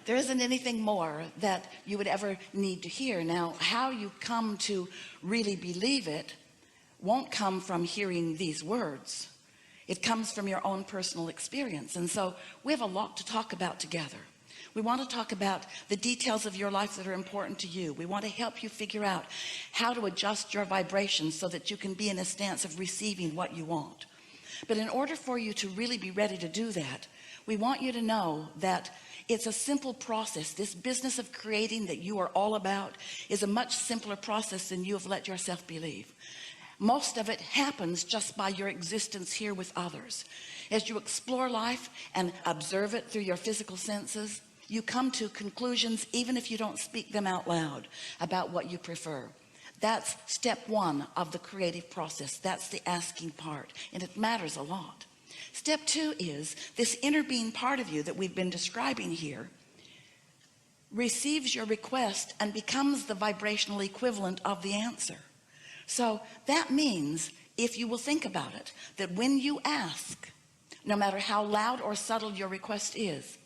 There isn't anything more that you would ever need to hear. Now, how you come to really believe it won't come from hearing these words. It comes from your own personal experience. And so we have a lot to talk about together. We want to talk about the details of your life that are important to you. We want to help you figure out how to adjust your vibrations so that you can be in a stance of receiving what you want. But in order for you to really be ready to do that, we want you to know that it's a simple process. This business of creating that you are all about is a much simpler process than you have let yourself believe. Most of it happens just by your existence here with others. As you explore life and observe it through your physical senses, you come to conclusions, even if you don't speak them out loud, about what you prefer. That's step one of the creative process. That's the asking part, and it matters a lot. Step two is this inner being part of you that we've been describing here receives your request and becomes the vibrational equivalent of the answer. So that means, if you will think about it, that when you ask, no matter how loud or subtle your request is,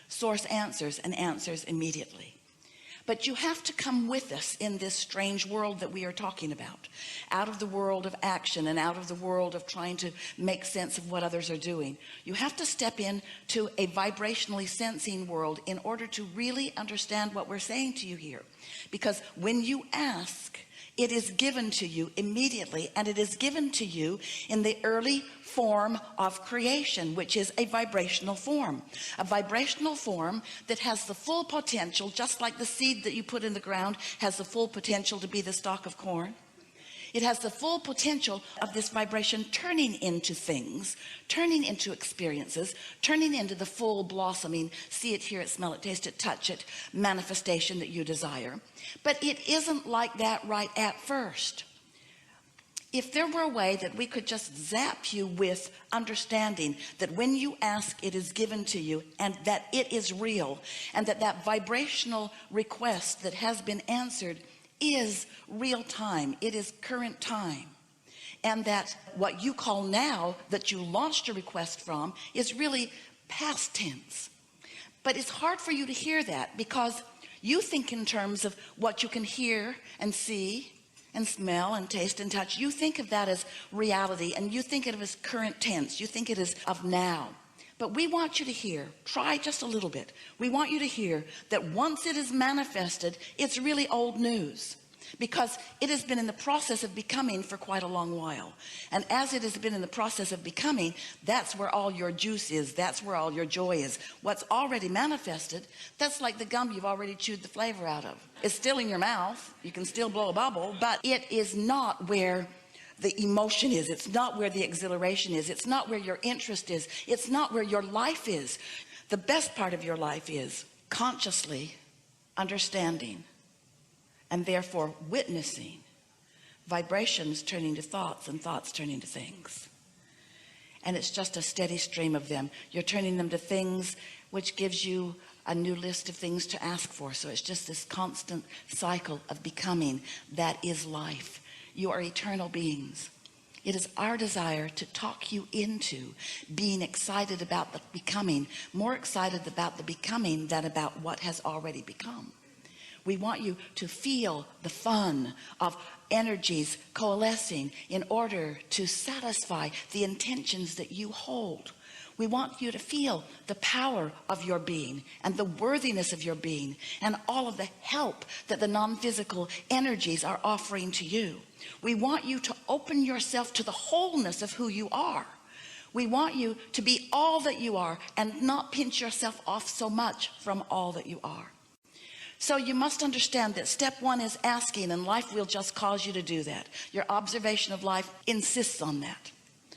source answers, and answers immediately. But you have to come with us in this strange world that we are talking about, out of the world of action and out of the world of trying to make sense of what others are doing. You have to step into a vibrationally sensing world in order to really understand what we're saying to you here. Because when you ask, it is given to you immediately, and it is given to you in the early form of creation, which is a vibrational form that has the full potential, just like the seed that you put in the ground has the full potential to be the stalk of corn. It has the full potential of this vibration turning into things, turning into experiences, turning into the full blossoming, see it, hear it, smell it, taste it, touch it, manifestation that you desire. But it isn't like that right at first. If there were a way that we could just zap you with understanding that when you ask, it is given to you, and that it is real, and that vibrational request that has been answered is real time, it is current time, and that what you call now that you launched a request from is really past tense. But it's hard for you to hear that because you think in terms of what you can hear and see and smell and taste and touch. You think of that as reality, and you think of it as current tense. You think it is of now. But we want you to hear, try just a little bit. We want you to hear that once it is manifested, it's really old news, because it has been in the process of becoming for quite a long while. And as it has been in the process of becoming, that's where all your juice is. That's where all your joy is. What's already manifested, that's like the gum you've already chewed the flavor out of. It's still in your mouth. You can still blow a bubble, but it is not where the emotion is. It's not where the exhilaration is. It's not where your interest is. It's not where your life is. The best part of your life is consciously understanding and therefore witnessing vibrations turning to thoughts and thoughts turning to things. And it's just a steady stream of them. You're turning them to things, which gives you a new list of things to ask for. So it's just this constant cycle of becoming that is life. You are eternal beings. It is our desire to talk you into being excited about the becoming, more excited about the becoming than about what has already become. We want you to feel the fun of energies coalescing in order to satisfy the intentions that you hold. We want you to feel the power of your being and the worthiness of your being and all of the help that the non-physical energies are offering to you. We want you to open yourself to the wholeness of who you are. We want you to be all that you are and not pinch yourself off so much from all that you are. So you must understand that step one is asking, and life will just cause you to do that. Your observation of life insists on that.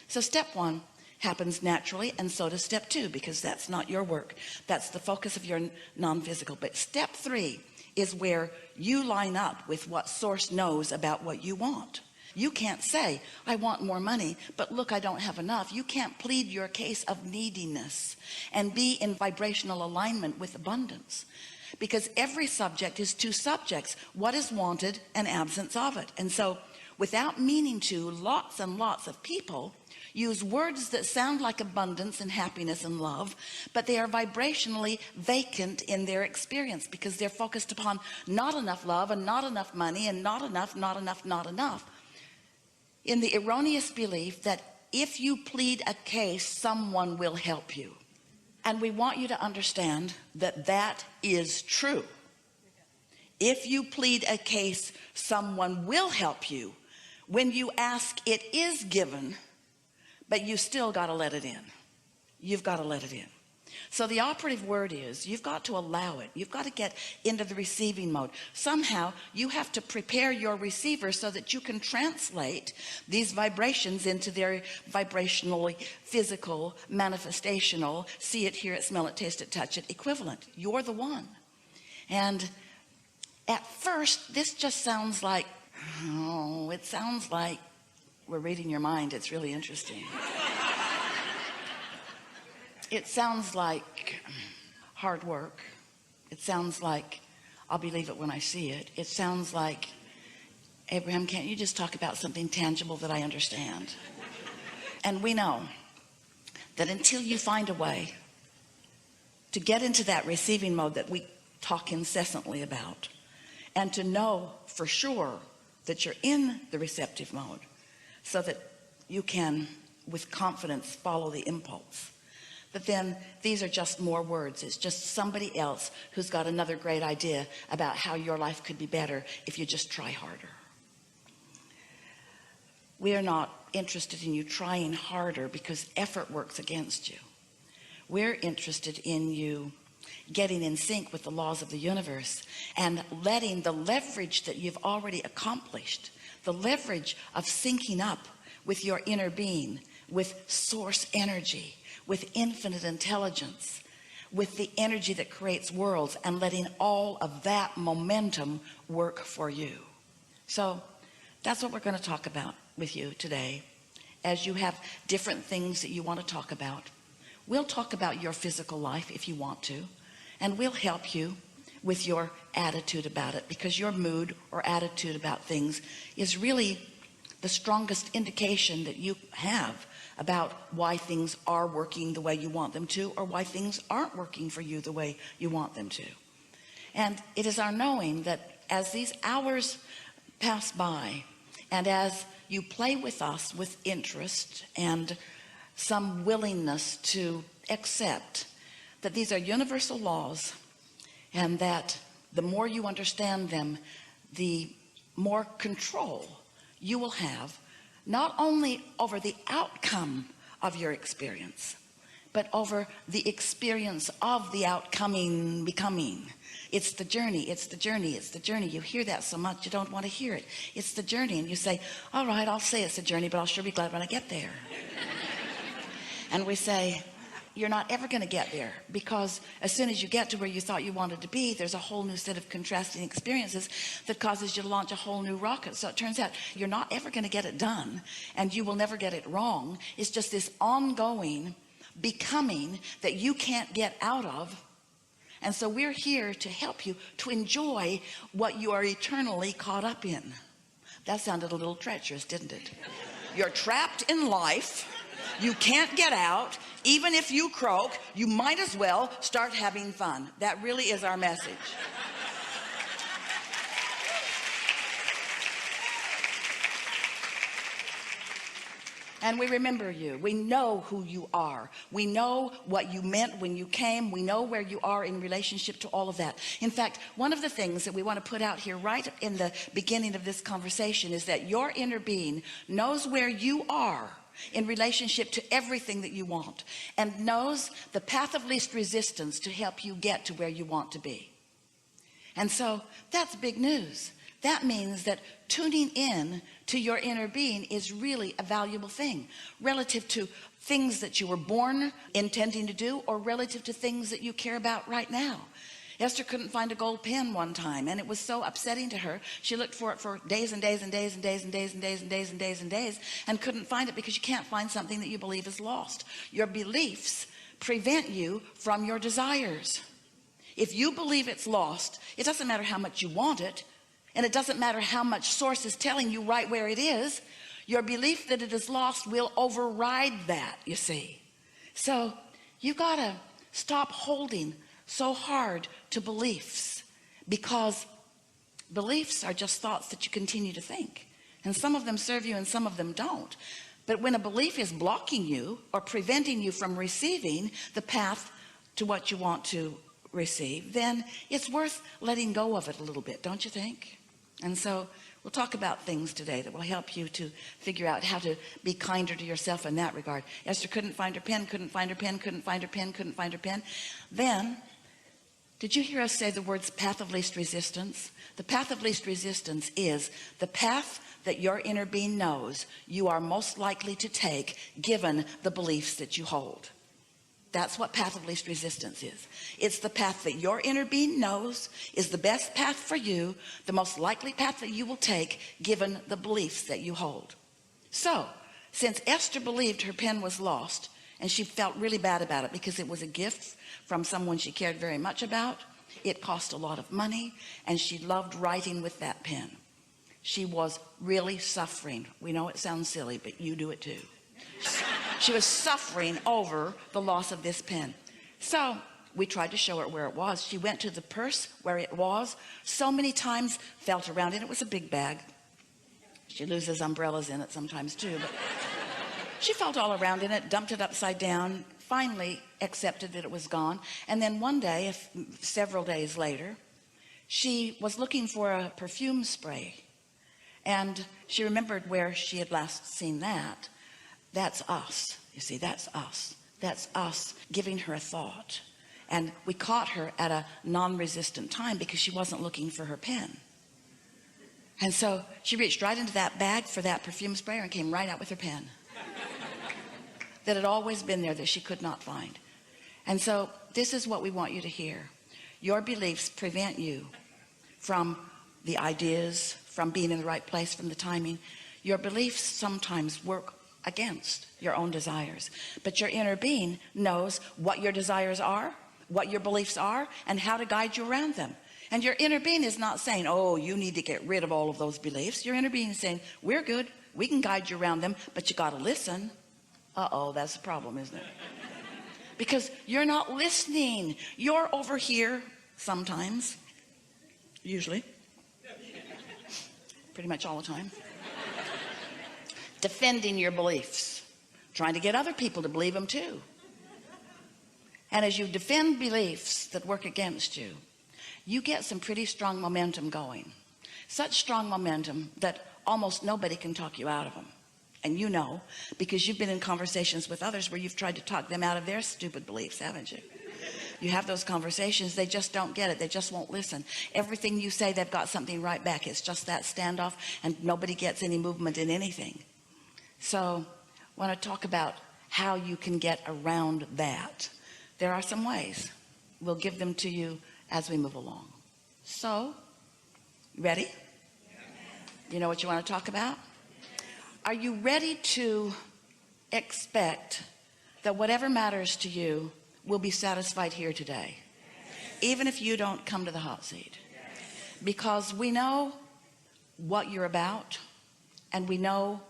So step one happens naturally, and so does step two, because that's not your work. That's the focus of your non-physical. But step three is where you line up with what source knows about what you want. You can't say, I want more money, but look, I don't have enough. You can't plead your case of neediness and be in vibrational alignment with abundance. Because every subject is two subjects, what is wanted and absence of it. And so without meaning to lots and lots of people, use words that sound like abundance and happiness and love, but they are vibrationally vacant in their experience because they're focused upon not enough love and not enough money and not enough, in the erroneous belief that if you plead a case, someone will help you. And we want you to understand that that is true. If you plead a case, someone will help you. When you ask, it is given, but you still got to let it in. You've got to let it in. So the operative word is you've got to allow it. You've got to get into the receiving mode. Somehow you have to prepare your receiver so that you can translate these vibrations into their vibrationally physical, manifestational, see it, hear it, smell it, taste it, touch it equivalent. You're the one. And at first this just sounds like, oh, it sounds like we're reading your mind. It's really interesting. It sounds like hard work. It sounds like I'll believe it when I see it. It sounds like, Abraham, can't you just talk about something tangible that I understand? And we know that until you find a way to get into that receiving mode that we talk incessantly about, and to know for sure that you're in the receptive mode so that you can with confidence follow the impulse, but then these are just more words. It's just somebody else who's got another great idea about how your life could be better if you just try harder. We are not interested in you trying harder because effort works against you. We're interested in you getting in sync with the laws of the universe and letting the leverage that you've already accomplished, the leverage of syncing up with your inner being, with source energy, with infinite intelligence, with the energy that creates worlds, and letting all of that momentum work for you. So that's what we're going to talk about with you today. As you have different things that you want to talk about, we'll talk about your physical life if you want to, and we'll help you with your attitude about it, because your mood or attitude about things is really the strongest indication that you have about why things are working the way you want them to, or why things aren't working for you the way you want them to. And it is our knowing that as these hours pass by, and as you play with us with interest and some willingness to accept that these are universal laws, and that the more you understand them, the more control you will have, not only over the outcome of your experience, but over the experience of the outcoming becoming. It's the journey, it's the journey, it's the journey. You hear that so much you don't want to hear it. It's the journey, and you say, all right, I'll say it's a journey, but I'll sure be glad when I get there. And we say, you're not ever going to get there, because as soon as you get to where you thought you wanted to be, there's a whole new set of contrasting experiences that causes you to launch a whole new rocket. So it turns out you're not ever going to get it done, and you will never get it wrong. It's just this ongoing becoming that you can't get out of. And so we're here to help you to enjoy what you are eternally caught up in. That sounded a little treacherous, didn't it? You're trapped in life. You can't get out. Even if you croak, you might as well start having fun. That really is our message. And we remember you. We know who you are. We know what you meant when you came. We know where you are in relationship to all of that. In fact, one of the things that we want to put out here right in the beginning of this conversation is that your inner being knows where you are in relationship to everything that you want, and knows the path of least resistance to help you get to where you want to be. And so that's big news. That means that tuning in to your inner being is really a valuable thing, relative to things that you were born intending to do, or relative to things that you care about right now. Esther couldn't find a gold pen one time, and it was so upsetting to her. She looked for it for days and days and days and days and days and days and days and days and days, and couldn't find it, because you can't find something that you believe is lost. Your beliefs prevent you from your desires. If you believe it's lost, it doesn't matter how much you want it, and it doesn't matter how much source is telling you right where it is. Your belief that it is lost will override that, you see. So you gotta stop holding so hard to beliefs, because beliefs are just thoughts that you continue to think, and some of them serve you and some of them don't. But when a belief is blocking you or preventing you from receiving the path to what you want to receive, then it's worth letting go of it a little bit, don't you think? And so we'll talk about things today that will help you to figure out how to be kinder to yourself in that regard. Esther couldn't find her pen, couldn't find her pen, couldn't find her pen, couldn't find her pen. Then, did you hear us say the words path of least resistance? The path of least resistance is the path that your inner being knows you are most likely to take given the beliefs that you hold. That's what path of least resistance is. It's the path that your inner being knows is the best path for you, the most likely path that you will take given the beliefs that you hold. So since Esther believed her pen was lost, and she felt really bad about it because it was a gift from someone she cared very much about, it cost a lot of money, and she loved writing with that pen. She was really suffering. We know it sounds silly, but you do it too. She was suffering over the loss of this pen. So we tried to show her where it was. She went to the purse where it was so many times, felt around it. It was a big bag. She loses umbrellas in it sometimes too, but she felt all around in it, dumped it upside down, finally accepted that it was gone. And then one day, several days later, she was looking for a perfume spray, and she remembered where she had last seen that. That's us, you see. That's us giving her a thought. And we caught her at a non-resistant time because she wasn't looking for her pen. And so she reached right into that bag for that perfume sprayer and came right out with her pen that had always been there, that she could not find. And so this is what we want you to hear. Your beliefs prevent you from the ideas, from being in the right place, from the timing. Your beliefs sometimes work against your own desires, but your inner being knows what your desires are, what your beliefs are, and how to guide you around them. And your inner being is not saying, oh, you need to get rid of all of those beliefs. Your inner being is saying, we're good, we can guide you around them, but you got to listen. Uh-oh, that's the problem, isn't it? Because you're not listening. You're over here sometimes, usually, pretty much all the time, defending your beliefs, trying to get other people to believe them too. And as you defend beliefs that work against you, you get some pretty strong momentum going. Such strong momentum that almost nobody can talk you out of them. And you know, because you've been in conversations with others where you've tried to talk them out of their stupid beliefs, haven't you? You have those conversations, they just don't get it, they just won't listen. Everything you say, they've got something right back. It's just that standoff, and nobody gets any movement in anything. So I want to talk about how you can get around that. There are some ways. We'll give them to you as we move along. So, ready? You know what you want to talk about? Are you ready to expect that whatever matters to you will be satisfied here today, even if you don't come to the hot seat? Because we know what you're about, and we know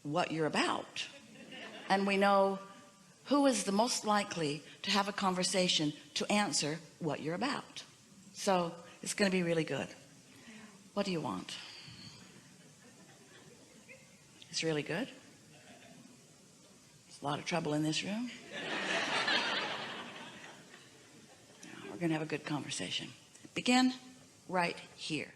what you're about, and we know who is the most likely to have a conversation to answer what you're about. So it's going to be really good. What do you want? It's really good. There's a lot of trouble in this room. We're going to have a good conversation. Begin right here.